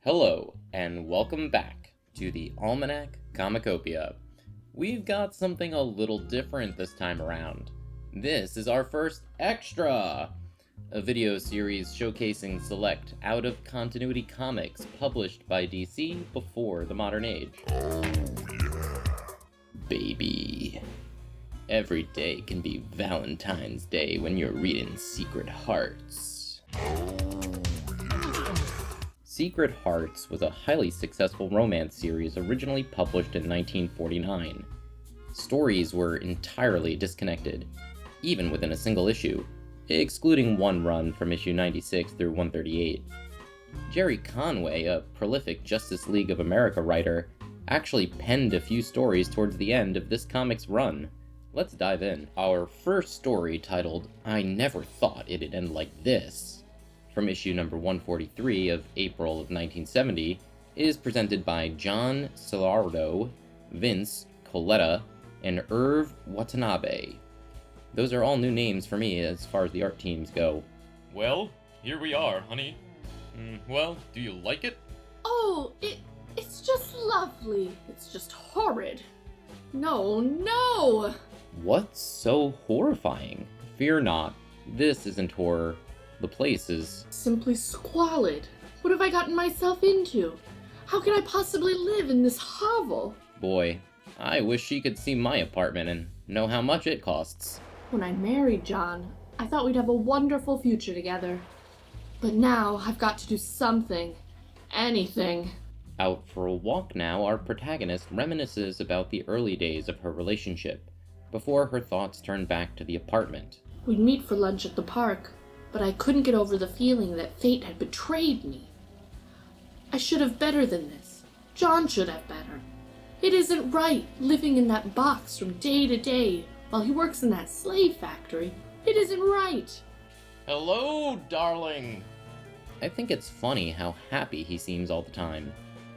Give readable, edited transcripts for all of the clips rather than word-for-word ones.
Hello, and welcome back to the Almanac Comicopia. We've got something a little different this time around. This is our first Extra! A video series showcasing select out-of-continuity comics published by DC before the modern age. Oh, yeah. Baby. Every day can be Valentine's Day when you're reading Secret Hearts. Secret Hearts was a highly successful romance series originally published in 1949. Stories were entirely disconnected, even within a single issue, excluding one run from issue 96 through 138. Jerry Conway, a prolific Justice League of America writer, actually penned a few stories towards the end of this comic's run. Let's dive in. Our first story, titled I Never Thought It'd End Like This, from issue number 143 of April of 1970, is presented by John Cilardo, Vince Coletta, and Irv Watanabe. Those are all new names for me as far as the art teams go. Well, here we are, honey. Well, do you like it? Oh, it's just lovely. It's just horrid. No! What's so horrifying? Fear not, this isn't horror. The place is simply squalid. What have I gotten myself into? How can I possibly live in this hovel? Boy, I wish she could see my apartment and know how much it costs. When I married John, I thought we'd have a wonderful future together. But now I've got to do something. Anything. Out for a walk now, our protagonist reminisces about the early days of her relationship, before her thoughts turn back to the apartment. We'd meet for lunch at the park, but I couldn't get over the feeling that fate had betrayed me. I should have better than this. John should have better. It isn't right, living in that box from day to day, while he works in that slave factory. It isn't right. Hello, darling! I think it's funny how happy he seems all the time.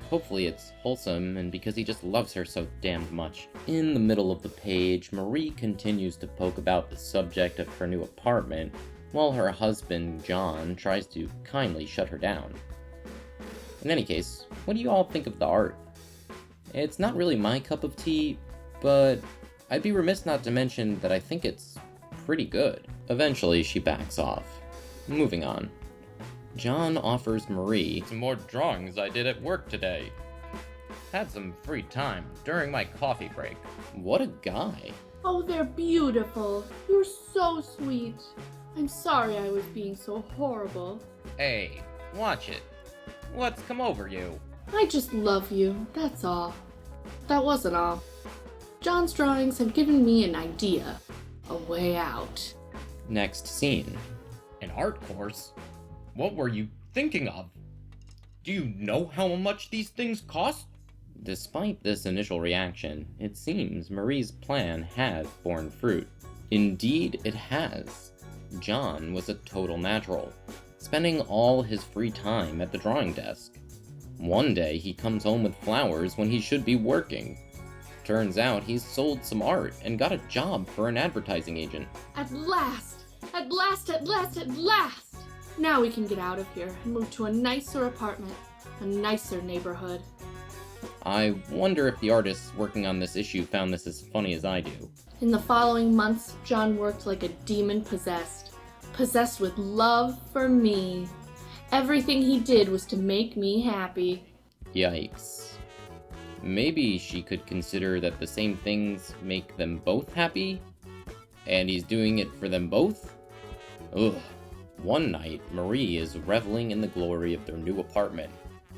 Hopefully it's wholesome, and because he just loves her so damned much. In the middle of the page, Marie continues to poke about the subject of her new apartment, while her husband, John, tries to kindly shut her down. In any case, what do you all think of the art? It's not really my cup of tea, but I'd be remiss not to mention that I think it's pretty good. Eventually, she backs off. Moving on. John offers Marie Some more drawings I did at work today. Had some free time during my coffee break. What a guy. Oh, they're beautiful. You're so sweet. I'm sorry I was being so horrible. Hey, watch it. What's come over you? I just love you, that's all. That wasn't all. John's drawings have given me an idea. A way out. Next scene. An art course? What were you thinking of? Do you know how much these things cost? Despite this initial reaction, it seems Marie's plan has borne fruit. Indeed, it has. John was a total natural, spending all his free time at the drawing desk. One day, he comes home with flowers when he should be working. Turns out he's sold some art and got a job for an advertising agent. At last! At last, at last, at last! Now we can get out of here and move to a nicer apartment, a nicer neighborhood. I wonder if the artists working on this issue found this as funny as I do. In the following months, John worked like a demon possessed with love for me. Everything he did was to make me happy. Yikes. Maybe she could consider that the same things make them both happy? And he's doing it for them both? Ugh. One night, Marie is reveling in the glory of their new apartment,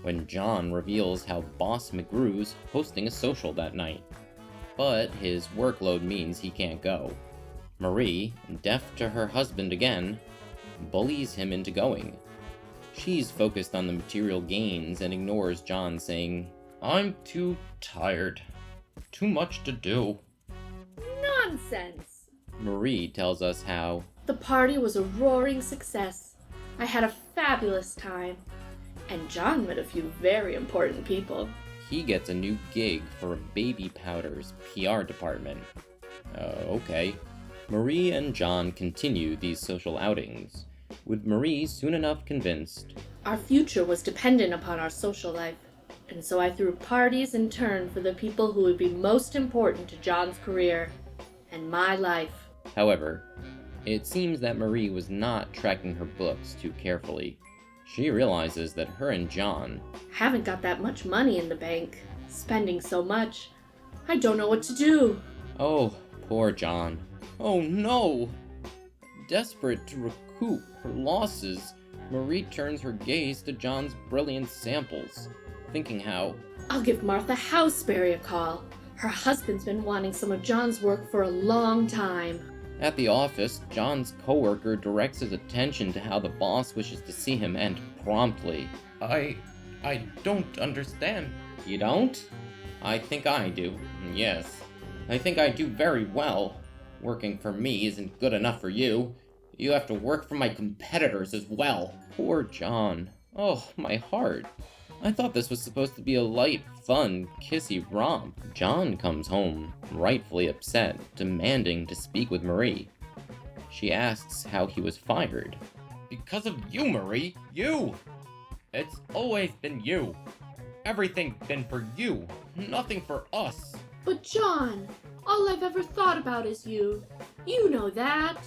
when John reveals how Boss McGrew's hosting a social that night. But his workload means he can't go. Marie, deaf to her husband again, bullies him into going. She's focused on the material gains and ignores John saying, I'm too tired. Too much to do. Nonsense! Marie tells us how The party was a roaring success. I had a fabulous time. And John met a few very important people. he gets a new gig for Baby Powder's PR department. Okay. Marie and John continue these social outings, with Marie soon enough convinced. Our future was dependent upon our social life, and so I threw parties in turn for the people who would be most important to John's career and my life. However, it seems that Marie was not tracking her books too carefully. She realizes that her and John Haven't got that much money in the bank. Spending so much, I don't know what to do. Oh, poor John. Oh no! Desperate to recoup her losses, Marie turns her gaze to John's brilliant samples, thinking how, I'll give Martha Houseberry a call. Her husband's been wanting some of John's work for a long time. at the office, John's coworker directs his attention to how the boss wishes to see him, and promptly. I don't understand. You don't? I think I do. Yes. I think I do very well. Working for me isn't good enough for you. You have to work for my competitors as well. Poor John. Oh, my heart. I thought this was supposed to be a light, fun, kissy romp. John comes home, rightfully upset, demanding to speak with Marie. She asks how he was fired. Because of you, Marie. You! It's always been you. Everything's been for you. Nothing for us. But John, all I've ever thought about is you. You know that.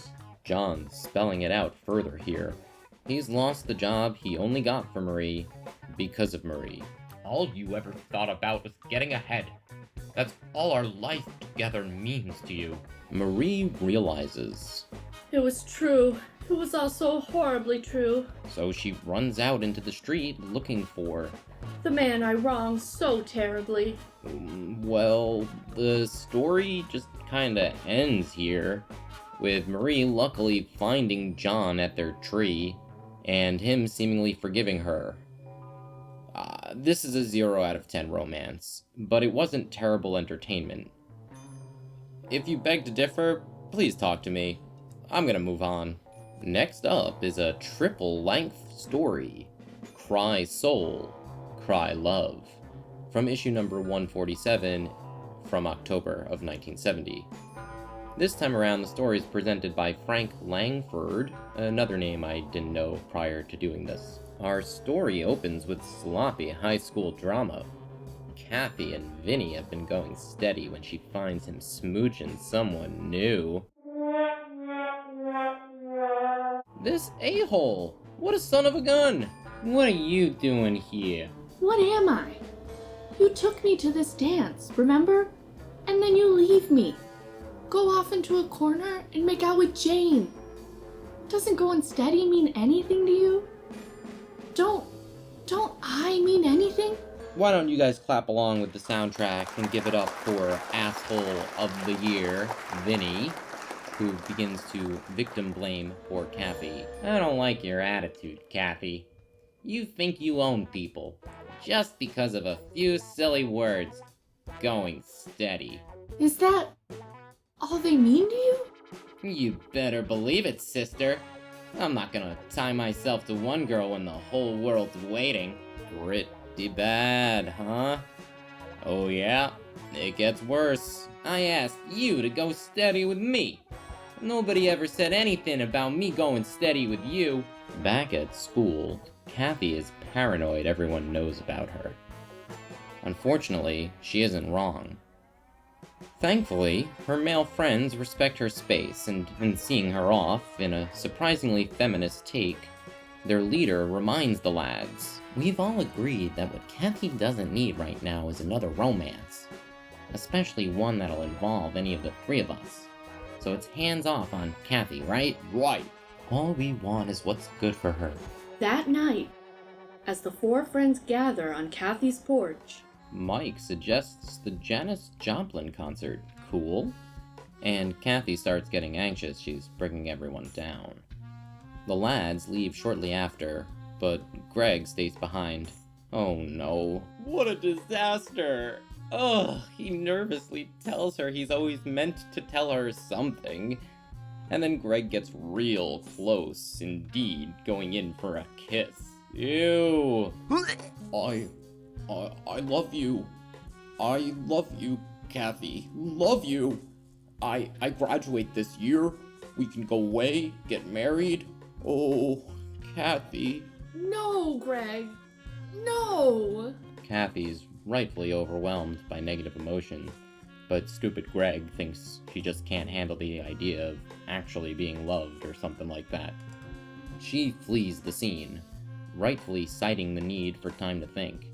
John's spelling it out further here. He's lost the job he only got for Marie because of Marie. All you ever thought about was getting ahead. That's all our life together means to you. Marie realizes. It was true. It was all so horribly true. So she runs out into the street looking for... The man I wronged so terribly. Well, the story just kinda ends here, with Marie luckily finding John at their tree, and him seemingly forgiving her. This is a 0 out of 10 romance, but it wasn't terrible entertainment. If you beg to differ, please talk to me. I'm gonna move on. Next up is a triple-length story, Cry Soul, Cry Love, from issue number 147 from October of 1970. This time around, the story is presented by Frank Langford, another name I didn't know prior to doing this. Our story opens with sloppy high school drama. Cathy and Vinny have been going steady when she finds him smooching someone new. This a-hole! What a son of a gun! What are you doing here? What am I? You took me to this dance, remember? And then you leave me. Go off into a corner and make out with Jane. Doesn't going steady mean anything to you? Don't I mean anything? Why don't you guys clap along with the soundtrack and give it up for Asshole of the Year, Vinny, who begins to victim blame poor Cathy. I don't like your attitude, Cathy. You think you own people, just because of a few silly words. Going steady. Is that all they mean to you? You better believe it, sister. I'm not gonna tie myself to one girl when the whole world's waiting. Pretty bad, huh? Oh yeah, it gets worse. I asked you to go steady with me. Nobody ever said anything about me going steady with you. Back at school, Cathy is paranoid everyone knows about her. Unfortunately, she isn't wrong. Thankfully, her male friends respect her space, and in seeing her off in a surprisingly feminist take, their leader reminds the lads, "We've all agreed that what Cathy doesn't need right now is another romance, especially one that'll involve any of the three of us. So it's hands off on Cathy, right? Right. All we want is what's good for her." That night, as the four friends gather on Cathy's porch, Mike suggests the Janis Joplin concert. Cool. And Cathy starts getting anxious. She's bringing everyone down. The lads leave shortly after, but Greg stays behind. Oh no. What a disaster! Ugh, he nervously tells her he's always meant to tell her something. And then Greg gets real close, indeed, going in for a kiss. Ew! I love you. I love you, Cathy. Love you. I graduate this year. We can go away, get married. Oh, Cathy. No, Greg. No! Cathy's rightfully overwhelmed by negative emotions, but stupid Greg thinks she just can't handle the idea of actually being loved or something like that. She flees the scene, rightfully citing the need for time to think.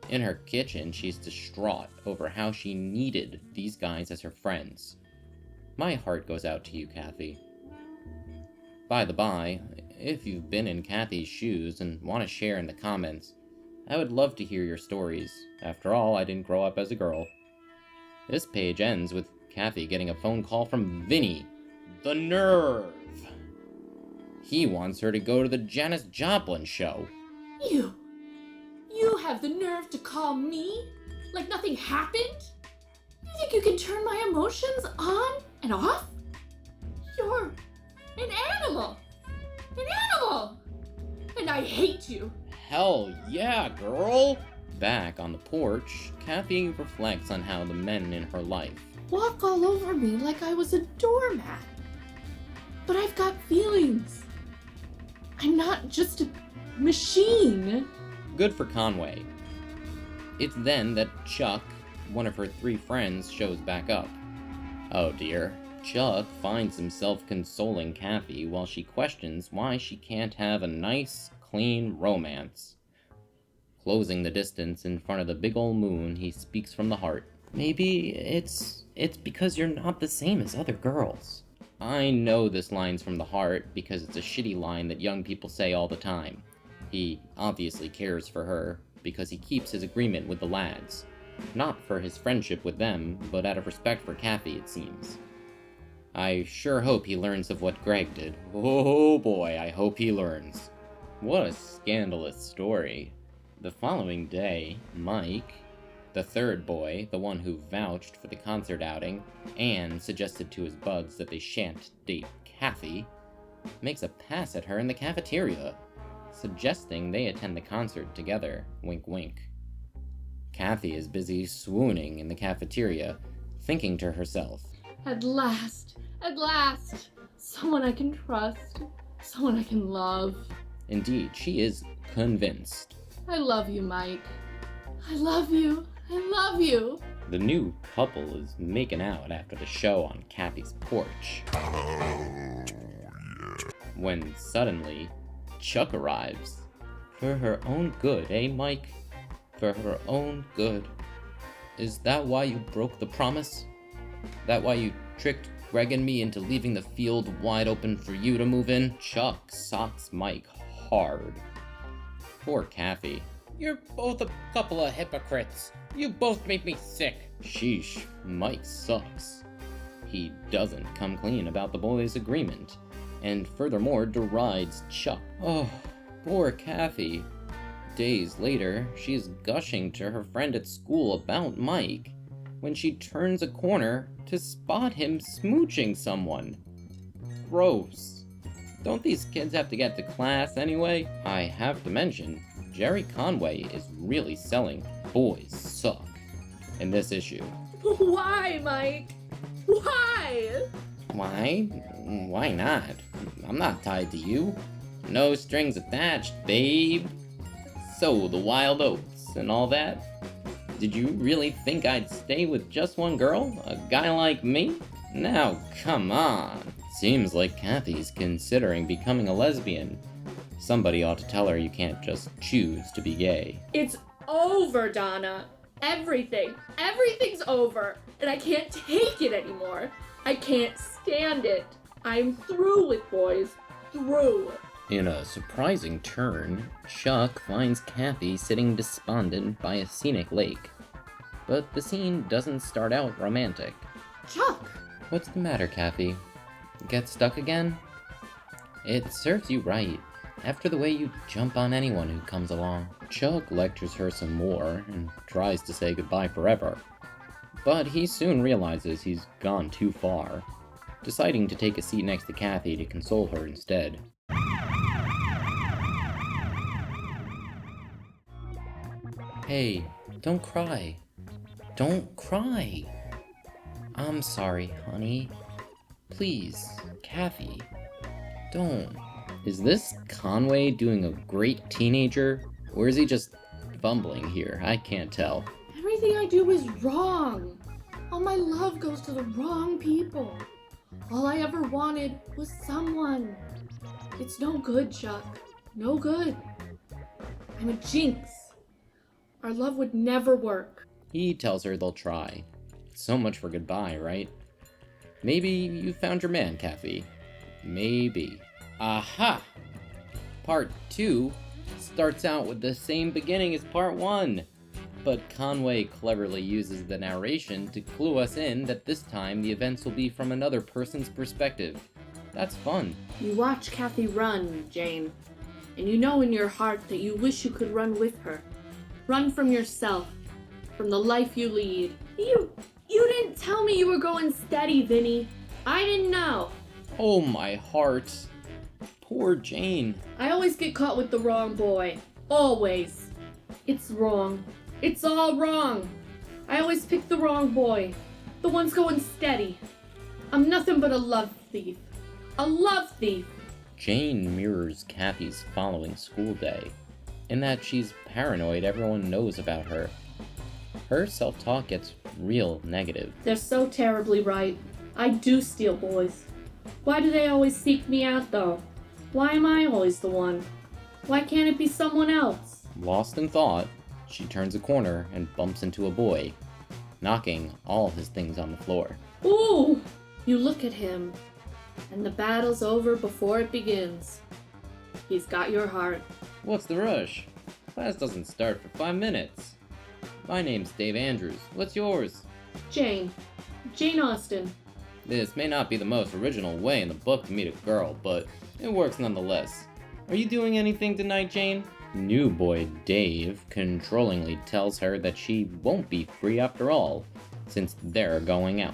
In her kitchen, she's distraught over how she needed these guys as her friends. My heart goes out to you, Cathy. By the by, if you've been in Cathy's shoes and want to share in the comments, I would love to hear your stories. After all, I didn't grow up as a girl. This page ends with Cathy getting a phone call from Vinny. The nerve! He wants her to go to the Janis Joplin show. You have the nerve to call me? Like nothing happened? You think you can turn my emotions on and off? You're an animal! An animal! And I hate you! Hell yeah, girl! Back on the porch, Cathy reflects on how the men in her life walk all over me like I was a doormat. But I've got feelings. I'm not just a machine. Good for Conway. It's then that Chuck, one of her 3 friends, shows back up. Oh dear. Chuck finds himself consoling Cathy while she questions why she can't have a nice, clean romance. Closing the distance in front of the big ol' moon, he speaks from the heart. Maybe it's because you're not the same as other girls. I know this line's from the heart because it's a shitty line that young people say all the time. He obviously cares for her because he keeps his agreement with the lads. Not for his friendship with them, but out of respect for Cathy, it seems. I sure hope he learns of what Greg did. Oh boy, I hope he learns. What a scandalous story. The following day, Mike, the 3rd boy, the one who vouched for the concert outing, and suggested to his buds that they shan't date Cathy, makes a pass at her in the cafeteria, suggesting they attend the concert together, wink wink. Cathy is busy swooning in the cafeteria, thinking to herself, At last, someone I can trust, someone I can love. Indeed, she is convinced. I love you, Mike. I love you. I love you. The new couple is making out after the show on Cathy's porch. When suddenly, Chuck arrives. For her own good, eh, Mike? For her own good. Is that why you broke the promise? That why you tricked Greg and me into leaving the field wide open for you to move in? Chuck socks Mike hard. Poor Cathy. You're both a couple of hypocrites. You both make me sick. Sheesh, Mike sucks. He doesn't come clean about the boys' agreement, and furthermore derides Chuck. Oh, poor Cathy. Days later, she's gushing to her friend at school about Mike, when she turns a corner to spot him smooching someone. Gross. Don't these kids have to get to class anyway? I have to mention, Jerry Conway is really selling Boys Suck in this issue. Why, Mike? Why? Why? Why not? I'm not tied to you. No strings attached, babe. So, the wild oats and all that? Did you really think I'd stay with just one girl? A guy like me? Now, come on. Seems like Cathy's considering becoming a lesbian. Somebody ought to tell her you can't just choose to be gay. It's over, Donna. Everything's over, and I can't take it anymore. I can't stand it. I'm through with boys. Through. In a surprising turn, Chuck finds Cathy sitting despondent by a scenic lake. But the scene doesn't start out romantic. Chuck! What's the matter, Cathy? Get stuck again? It serves you right, after the way you jump on anyone who comes along. Chuck lectures her some more and tries to say goodbye forever. But he soon realizes he's gone too far, deciding to take a seat next to Cathy to console her instead. Hey, don't cry. Don't cry. I'm sorry, honey. Please, Cathy. Don't. Is this Conway doing a great teenager, or is he just fumbling here? I can't tell. Everything I do is wrong. All my love goes to the wrong people. All I ever wanted was someone. It's no good, Chuck. No good. I'm a jinx. Our love would never work. He tells her they'll try. So much for goodbye, right? Maybe you found your man, Cathy. Maybe. Aha! Part 2 starts out with the same beginning as Part 1. But Conway cleverly uses the narration to clue us in that this time the events will be from another person's perspective. That's fun. You watch Cathy run, Jane, and you know in your heart that you wish you could run with her. Run from yourself, from the life you lead. You didn't tell me you were going steady, Vinny. I didn't know. Oh, my heart. Poor Jane. I always get caught with the wrong boy. Always. It's wrong. It's all wrong. I always pick the wrong boy. The one's going steady. I'm nothing but a love thief. A love thief. Jane mirrors Cathy's following school day, in that she's paranoid everyone knows about her. Her self-talk gets real negative. They're so terribly right. I do steal boys. Why do they always seek me out, though? Why am I always the one? Why can't it be someone else? Lost in thought, she turns a corner and bumps into a boy, knocking all his things on the floor. Ooh! You look at him, and the battle's over before it begins. He's got your heart. What's the rush? Class doesn't start for 5 minutes. My name's Dave Andrews. What's yours? Jane. Jane Austen. This may not be the most original way in the book to meet a girl, but it works nonetheless. Are you doing anything tonight, Jane? New boy Dave controllingly tells her that she won't be free after all, since they're going out.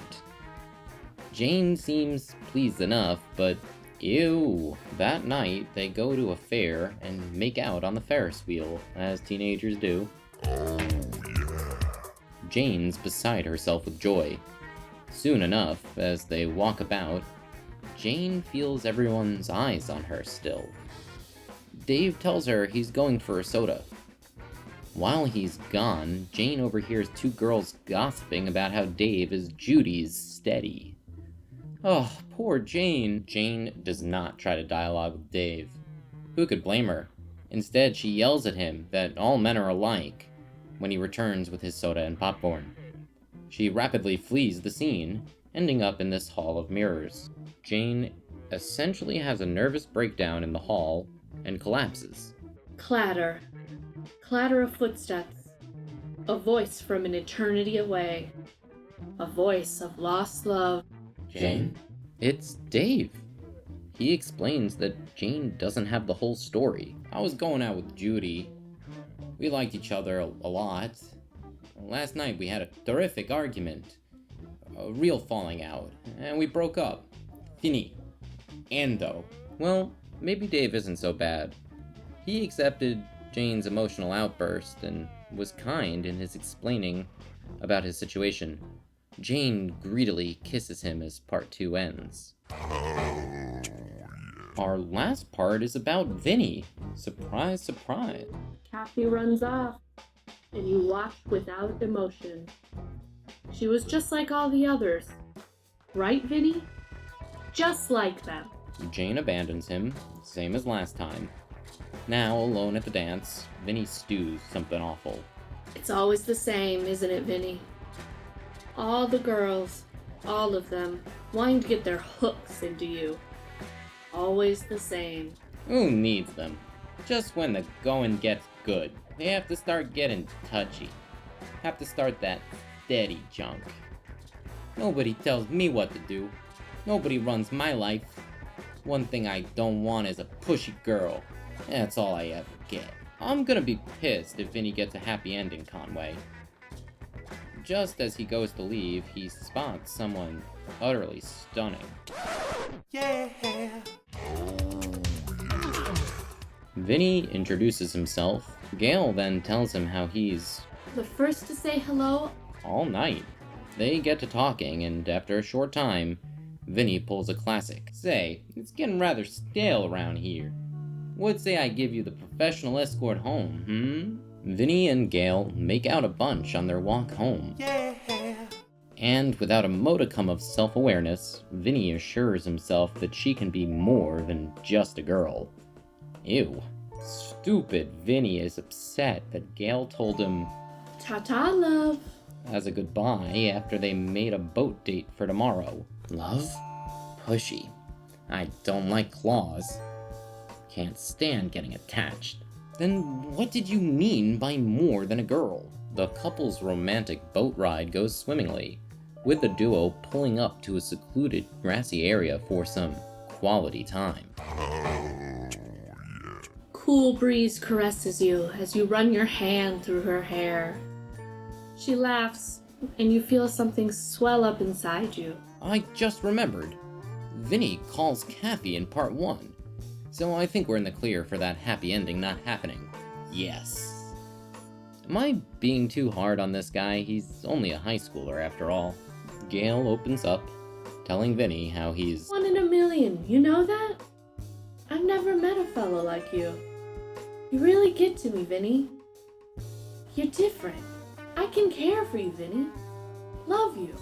Jane seems pleased enough, but ew. That night, they go to a fair and make out on the Ferris wheel, as teenagers do. Jane's beside herself with joy. Soon enough, as they walk about, Jane feels everyone's eyes on her still. Dave tells her he's going for a soda. While he's gone, Jane overhears 2 girls gossiping about how Dave is Judy's steady. Oh, poor Jane. Jane does not try to dialogue with Dave. Who could blame her? Instead, she yells at him that all men are alike when he returns with his soda and popcorn. She rapidly flees the scene, ending up in this hall of mirrors. Jane essentially has a nervous breakdown in the hall and collapses. Clatter. Clatter of footsteps. A voice from an eternity away. A voice of lost love. Jane? It's Dave. He explains that Jane doesn't have the whole story. I was going out with Judy. We liked each other a lot. Last night we had a terrific argument. A real falling out. And we broke up. Vinny. Ando. Well, maybe Dave isn't so bad. He accepted Jane's emotional outburst and was kind in his explaining about his situation. Jane greedily kisses him as part 2 ends. Our last part is about Vinny. Surprise, surprise. Cathy runs off, and you watch without emotion. She was just like all the others. Right, Vinny? Just like them. Jane abandons him, same as last time. Now, alone at the dance, Vinny stews something awful. It's always the same, isn't it, Vinny? All the girls, all of them, wanting to get their hooks into you. Always the same. Who needs them? Just when the going gets good, they have to start getting touchy. Have to start that steady junk. Nobody tells me what to do. Nobody runs my life. One thing I don't want is a pushy girl. That's all I ever get. I'm gonna be pissed if Vinny gets a happy ending, Conway. Just as he goes to leave, he spots someone utterly stunning. Yeah. Vinny introduces himself. Gail then tells him how he's The first to say hello. all night. They get to talking, and after a short time, Vinny pulls a classic. Say, it's getting rather stale around here. Would say I give you the professional escort home, Vinny and Gail make out a bunch on their walk home. Yeah. And without a modicum of self-awareness, Vinny assures himself that she can be more than just a girl. Ew. Stupid Vinny is upset that Gail told him Ta-ta, love. as a goodbye after they made a boat date for tomorrow. Love? Pushy. I don't like claws. Can't stand getting attached. Then what did you mean by more than a girl? The couple's romantic boat ride goes swimmingly, with the duo pulling up to a secluded grassy area for some quality time. Cool breeze caresses you as you run your hand through her hair. She laughs, and you feel something swell up inside you. I just remembered. Vinny calls Cathy in part 1, so I think we're in the clear for that happy ending not happening. Yes. Am I being too hard on this guy? He's only a high schooler after all. Gail opens up, telling Vinny how he's 1 in a million, you know that? I've never met a fellow like you. You really get to me, Vinny. You're different. I can care for you, Vinny. Love you.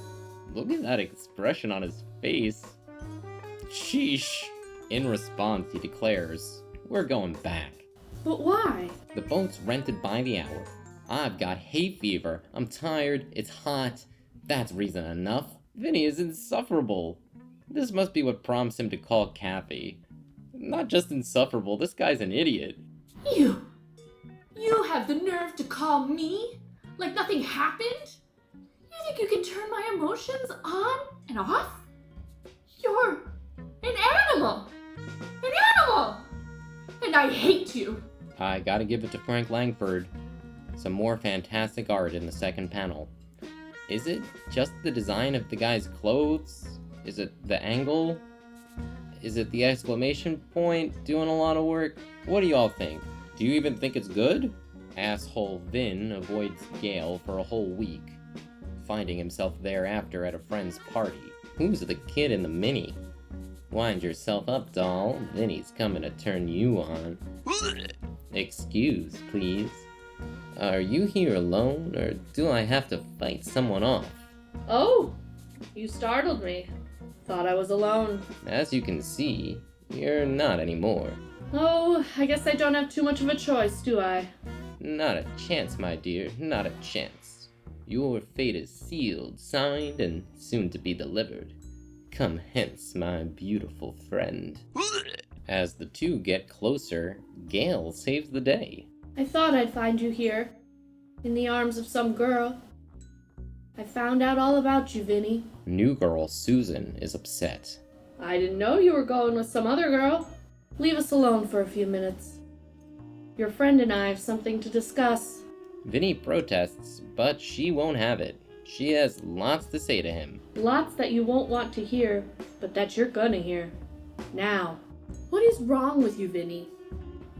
Look at that expression on his face. Sheesh. In response, he declares, we're going back. But why? The boat's rented by the hour. I've got hay fever. I'm tired. It's hot. That's reason enough. Vinny is insufferable. This must be what prompts him to call Cathy. Not just insufferable, this guy's an idiot. You have the nerve to call me? Like nothing happened? You think you can turn my emotions on and off? You're an animal! An animal! And I hate you! I gotta give it to Frank Langford. Some more fantastic art in the second panel. Is it just the design of the guy's clothes? Is it the angle? Is it the exclamation point doing a lot of work? What do y'all think? Do you even think it's good? Asshole Vin avoids Gail for a whole week, finding himself thereafter at a friend's party. Who's the kid in the mini? Wind yourself up, doll. Vinny's coming to turn you on. Excuse, please. Are you here alone, or do I have to fight someone off? Oh, you startled me. Thought I was alone. As you can see, you're not anymore. Oh, I guess I don't have too much of a choice, do I? Not a chance, my dear, not a chance. Your fate is sealed, signed, and soon to be delivered. Come hence, my beautiful friend. As the two get closer, Gail saves the day. I thought I'd find you here, in the arms of some girl. I found out all about you, Vinny. New girl Susan is upset. I didn't know you were going with some other girl. Leave us alone for a few minutes. Your friend and I have something to discuss. Vinny protests, but she won't have it. She has lots to say to him. Lots that you won't want to hear, but that you're gonna hear. Now, what is wrong with you, Vinny?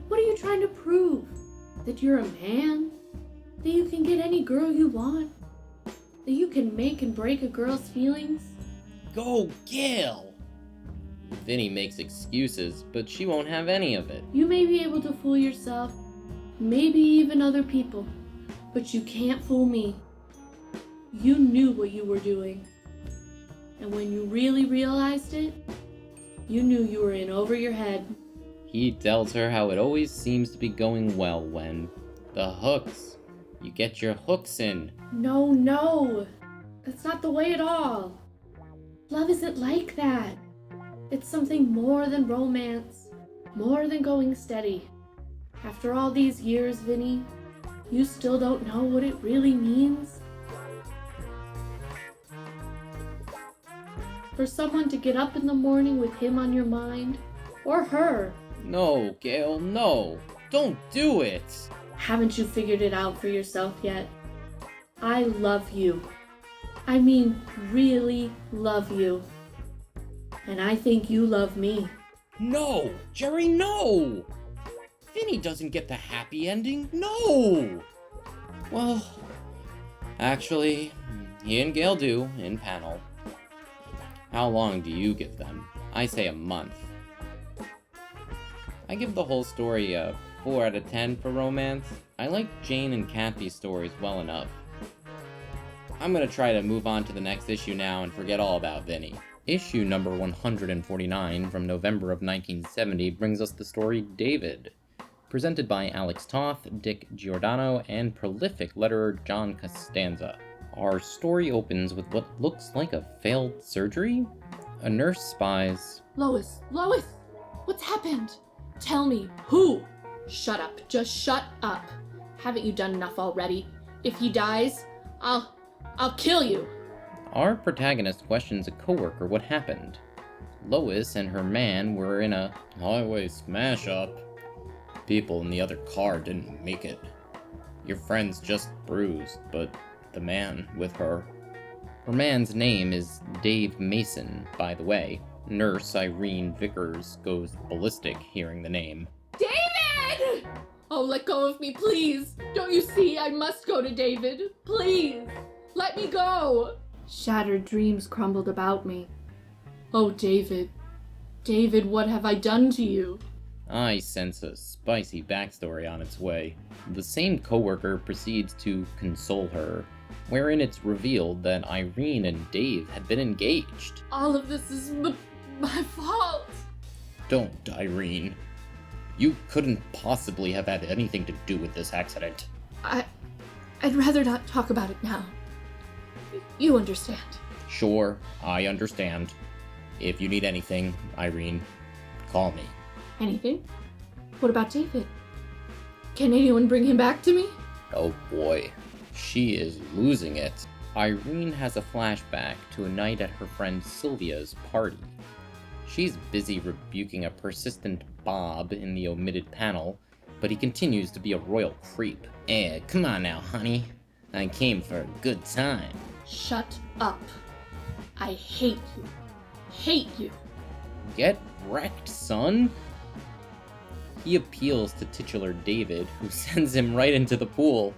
What are you trying to prove? That you're a man? That you can get any girl you want? That you can make and break a girl's feelings? Go, Gail! Vinny makes excuses, but she won't have any of it. You may be able to fool yourself, maybe even other people, but you can't fool me. You knew what you were doing. And when you really realized it, you knew you were in over your head. He tells her how it always seems to be going well when the hooks. You get your hooks in. No. That's not the way at all. Love isn't like that. It's something more than romance, more than going steady. After all these years, Vinny, you still don't know what it really means? For someone to get up in the morning with him on your mind, or her. No, Gail, no. Don't do it. Haven't you figured it out for yourself yet? I love you. I mean, really love you. And I think you love me. No, Jerry, no. Vinny doesn't get the happy ending, no. Well, actually, he and Gail do in panel. How long do you give them? I say a month. I give the whole story a 4 out of 10 for romance. I like Jane and Cathy's stories well enough. I'm gonna try to move on to the next issue now and forget all about Vinny. Issue number 149 from November of 1970 brings us the story David, presented by Alex Toth, Dick Giordano, and prolific letterer John Costanza. Our story opens with what looks like a failed surgery. A nurse spies... Lois! Lois! What's happened? Tell me, who? Shut up. Just shut up. Haven't you done enough already? If he dies, I'll kill you. Our protagonist questions a coworker what happened. Lois and her man were in a highway smash-up. People in the other car didn't make it. Your friend's just bruised, but the man with her. Her man's name is Dave Mason, by the way. Nurse Irene Vickers goes ballistic hearing the name. David! Oh, let go of me, please. Don't you see I must go to David? Please, let me go. Shattered dreams crumbled about me. Oh, David. David, what have I done to you? I sense a spicy backstory on its way. The same coworker proceeds to console her, wherein it's revealed that Irene and Dave had been engaged. All of this is my fault. Don't, Irene. You couldn't possibly have had anything to do with this accident. I'd rather not talk about it now. You understand. Sure, I understand. If you need anything, Irene, call me. Anything? What about David? Can anyone bring him back to me? Oh boy, she is losing it. Irene has a flashback to a night at her friend Sylvia's party. She's busy rebuking a persistent Bob in the omitted panel, but he continues to be a royal creep. Come on now, honey. I came for a good time. Shut up. I hate you. Hate you. Get wrecked, son. He appeals to titular David, who sends him right into the pool.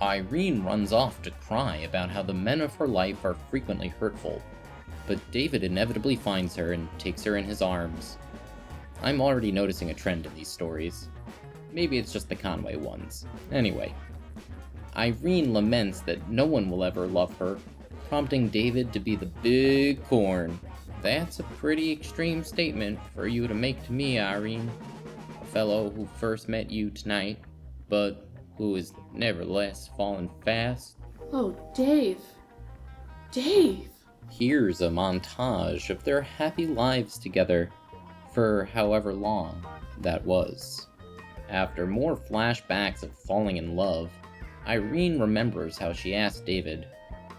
Irene runs off to cry about how the men of her life are frequently hurtful, but David inevitably finds her and takes her in his arms. I'm already noticing a trend in these stories. Maybe it's just the Conway ones. Anyway, Irene laments that no one will ever love her, prompting David to be the big corn. That's a pretty extreme statement for you to make to me, Irene, a fellow who first met you tonight, but who is nevertheless fallen fast. Oh, Dave. Dave! Here's a montage of their happy lives together, for however long that was. After more flashbacks of falling in love, Irene remembers how she asked David,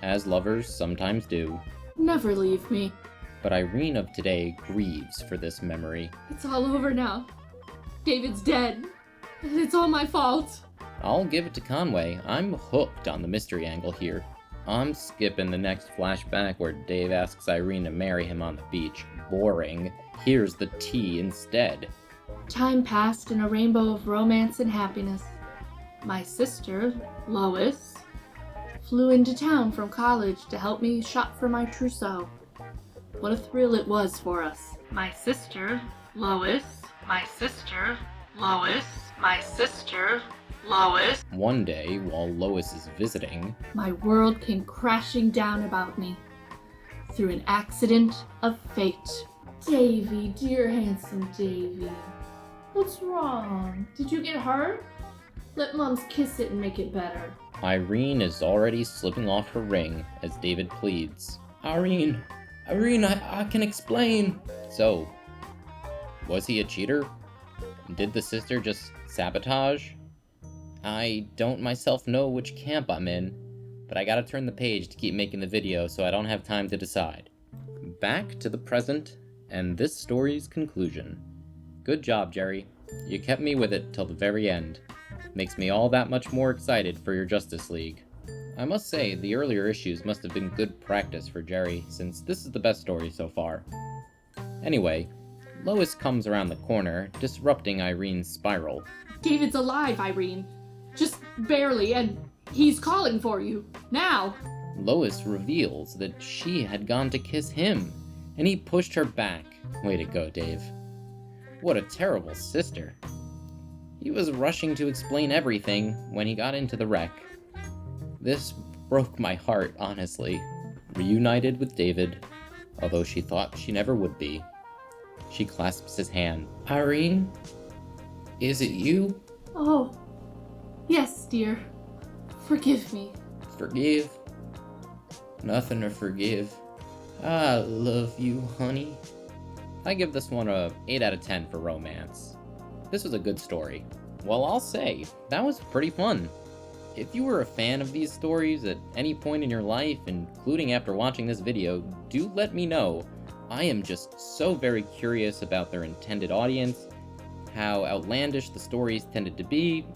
as lovers sometimes do. Never leave me. But Irene of today grieves for this memory. It's all over now. David's dead. And it's all my fault. I'll give it to Conway. I'm hooked on the mystery angle here. I'm skipping the next flashback where Dave asks Irene to marry him on the beach. Boring. Here's the tea instead. Time passed in a rainbow of romance and happiness. My sister, Lois, flew into town from college to help me shop for my trousseau. What a thrill it was for us. My sister, Lois, my sister, Lois, my sister, Lois. One day, while Lois is visiting, my world came crashing down about me through an accident of fate. Davy, dear handsome Davy. What's wrong? Did you get hurt? Let Mom's kiss it and make it better. Irene is already slipping off her ring as David pleads. Irene, I can explain. So, was he a cheater? Did the sister just sabotage? I don't myself know which camp I'm in, but I gotta turn the page to keep making the video so I don't have time to decide. Back to the present, and this story's conclusion. Good job, Jerry. You kept me with it till the very end. Makes me all that much more excited for your Justice League. I must say, the earlier issues must have been good practice for Jerry, since this is the best story so far. Anyway, Lois comes around the corner, disrupting Irene's spiral. David's alive, Irene. Just barely, and he's calling for you. Now! Lois reveals that she had gone to kiss him, and he pushed her back. Way to go, Dave. What a terrible sister. He was rushing to explain everything when he got into the wreck. This broke my heart, honestly. Reunited with David, although she thought she never would be. She clasps his hand. Irene? Is it you? Oh, yes, dear. Forgive me. Forgive? Nothing to forgive. I love you, honey. I give this one a 8 out of 10 for romance. This was a good story. Well, I'll say, that was pretty fun. If you were a fan of these stories at any point in your life, including after watching this video, do let me know. I am just so very curious about their intended audience, how outlandish the stories tended to be,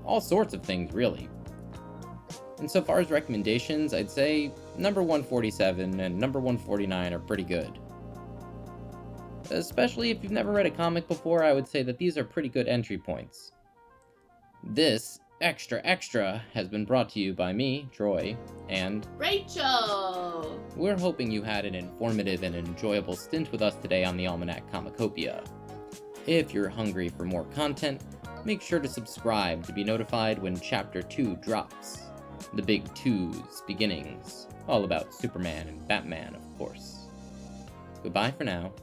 all sorts of things really. And so far as recommendations, I'd say number 147 and number 149 are pretty good. Especially if you've never read a comic before, I would say that these are pretty good entry points. This Extra Extra has been brought to you by me, Troy, and Rachel! We're hoping you had an informative and enjoyable stint with us today on the Almanac Comicopia. If you're hungry for more content, make sure to subscribe to be notified when Chapter 2 drops. The Big Two's Beginnings, all about Superman and Batman, of course. Goodbye for now.